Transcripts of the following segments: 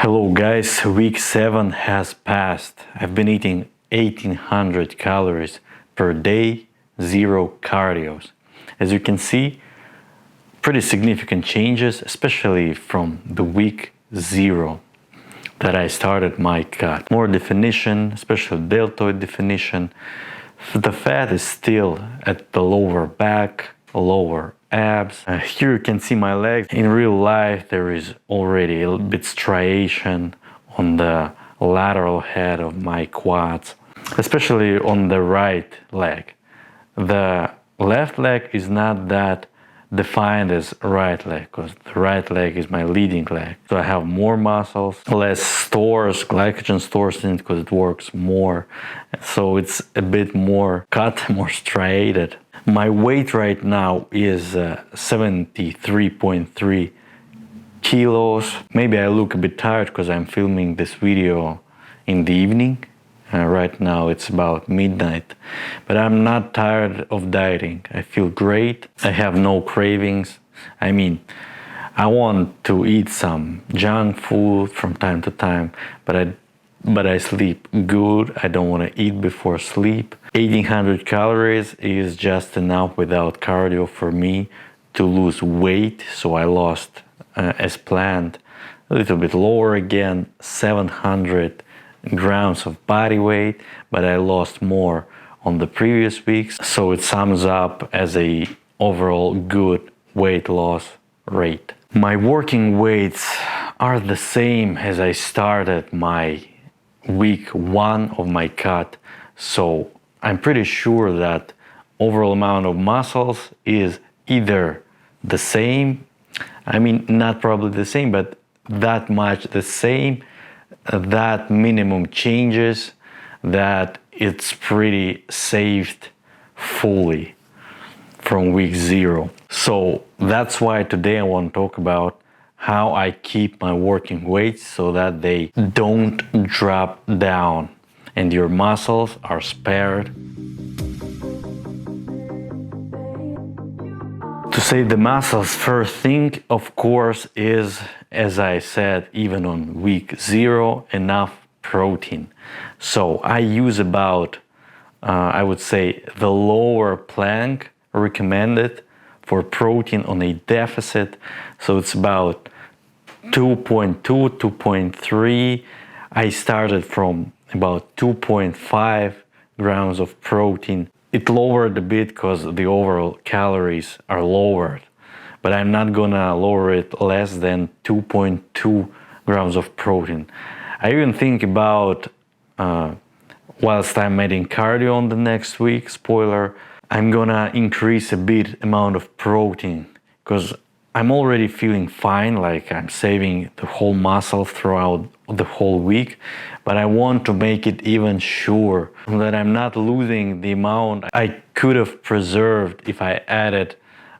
Hello guys, week 7 has passed. I've been eating 1800 calories per day, 0 cardios. As you can see, pretty significant changes, especially from the week 0 that I started my cut. More definition, especially deltoid definition. The fat is still at the lower back, lower abs. Here you can see my legs. In real life there is already a little bit striation on the lateral head of my quads, especially on the right leg. The left leg is not that defined as right leg, because the right leg is my leading leg. So I have more muscles, less stores, glycogen stores in it, because it works more. So it's a bit more cut, more striated. My weight right now is 73.3 kilos. Maybe I look a bit tired because I'm filming this video in the evening. Right now it's about midnight, but I'm not tired of dieting. I feel great. I have no cravings. I mean, I want to eat some junk food from time to time, but I sleep good. I don't want to eat before sleep. 1800 calories is just enough without cardio for me to lose weight. So I lost, as planned, a little bit lower again, 700 grams of body weight, but I lost more on the previous weeks. So it sums up as a overall good weight loss rate. My working weights are the same as I started my week 1 of my cut, so I'm pretty sure that overall amount of muscles is either the same, I mean not probably the same, but that much the same, that minimum changes, that it's pretty saved fully from week 0. So that's why today I want to talk about how I keep my working weights so that they don't drop down and your muscles are spared. To save the muscles, first thing, of course, is, as I said, even on week 0, enough protein. So I use about, I would say, the lower plank recommended for protein on a deficit. So it's about 2.2, 2.3. I started from about 2.5 grams of protein. It lowered a bit because the overall calories are lowered, but I'm not gonna lower it less than 2.2 grams of protein. I even think about, whilst I'm adding cardio on the next week, spoiler, I'm gonna increase a bit amount of protein, because I'm already feeling fine, like I'm saving the whole muscle throughout the whole week, but I want to make it even sure that I'm not losing the amount I could have preserved if I added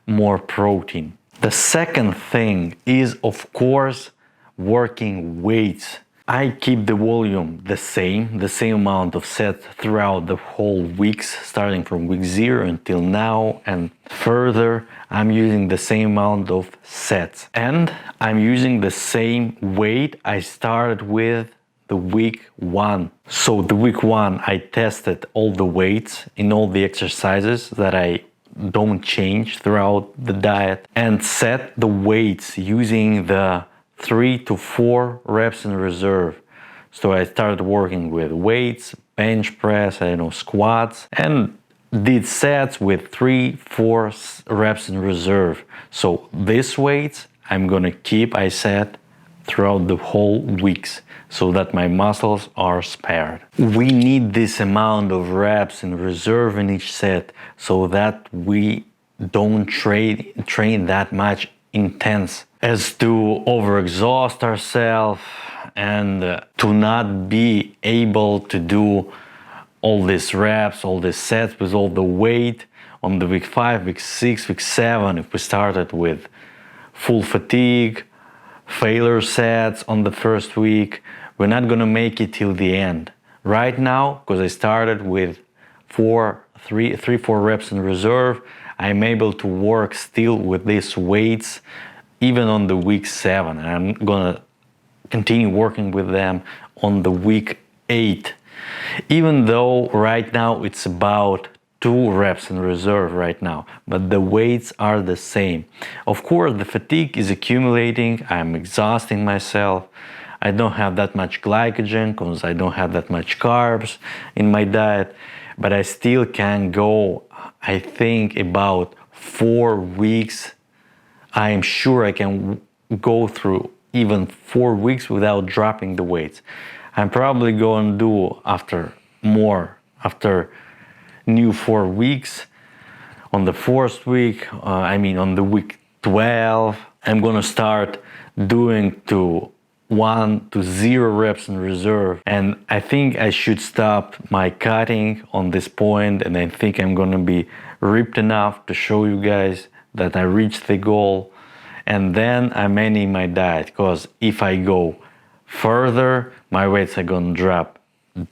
more protein. The second thing is, of course, working weights. I keep the volume the same amount of sets throughout the whole weeks, starting from week 0 until now and further. I'm using the same amount of sets, and I'm using the same weight I started with the week 1. So the week 1 I tested all the weights in all the exercises that I don't change throughout the diet, and set the weights using the 3 to 4 reps in reserve. So I started working with weights, bench press, squats, and did sets with 3-4 reps in reserve. So these weights I'm gonna keep, I said, throughout the whole weeks, so that my muscles are spared. We need this amount of reps in reserve in each set so that we don't train that much intense as to overexhaust ourselves and to not be able to do all these reps, all these sets with all the weight on the week 5, week 6, week 7. If we started with full fatigue, failure sets on the first week, we're not gonna make it till the end. Right now, because I started with 4 reps in reserve, I'm able to work still with these weights even on the week 7. And I'm gonna continue working with them on the week 8. Even though right now it's about 2 reps in reserve right now, but the weights are the same. Of course, the fatigue is accumulating. I'm exhausting myself. I don't have that much glycogen because I don't have that much carbs in my diet, but I still can go, I think, about 4 weeks. I am sure I can go through even 4 weeks without dropping the weights. I'm probably going to do after new 4 weeks. On the 4th week, on the week 12, I'm gonna start doing to 1 to 0 reps in reserve. And I think I should stop my cutting on this point, and I think I'm gonna be ripped enough to show you guys that I reached the goal. And then I'm ending my diet, because if I go further, my weights are gonna drop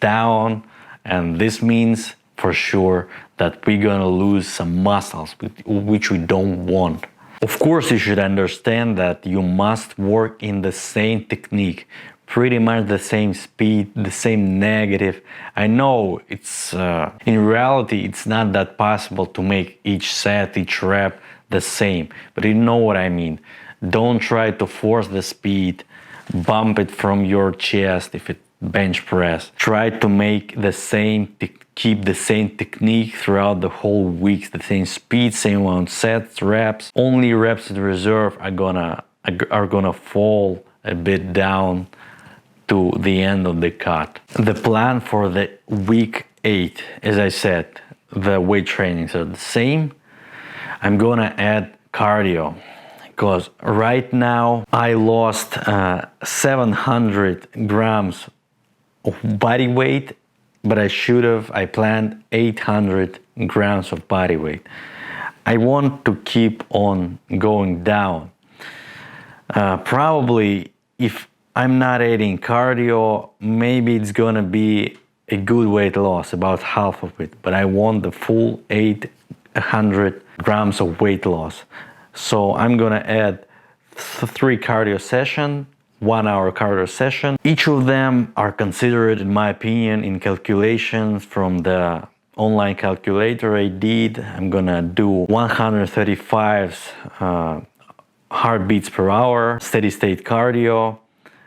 down, and this means for sure that we're gonna lose some muscles, which we don't want. Of course, you should understand that you must work in the same technique, pretty much the same speed, the same negative. I know it's in reality it's not that possible to make each set, each rep the same, but you know what I mean. Don't try to force the speed, bump it from your chest if it bench press. Try to make the same, keep the same technique throughout the whole week, the same speed, same amount sets, reps. Only reps in reserve are gonna fall a bit down to the end of the cut. The plan for the week 8, as I said, the weight trainings are the same. I'm gonna add cardio, because right now I lost 700 grams of body weight, but I planned 800 grams of body weight. I want to keep on going down. Probably if I'm not adding cardio, maybe it's gonna be a good weight loss, about half of it, but I want the full 800 grams of weight loss. So I'm gonna add 3 cardio sessions, 1 hour cardio session. Each of them are considered, in my opinion, in calculations from the online calculator I did. I'm gonna do 135 heartbeats per hour, steady state cardio.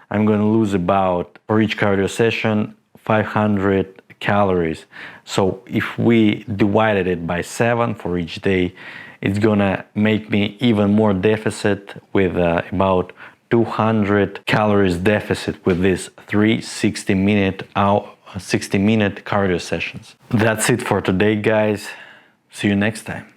I'm gonna lose about, for each cardio session, 500 calories. So if we divided it by 7 for each day, it's gonna make me even more deficit with about 200 calories deficit with these 3 60-minute cardio sessions. That's it for today, guys. See you next time.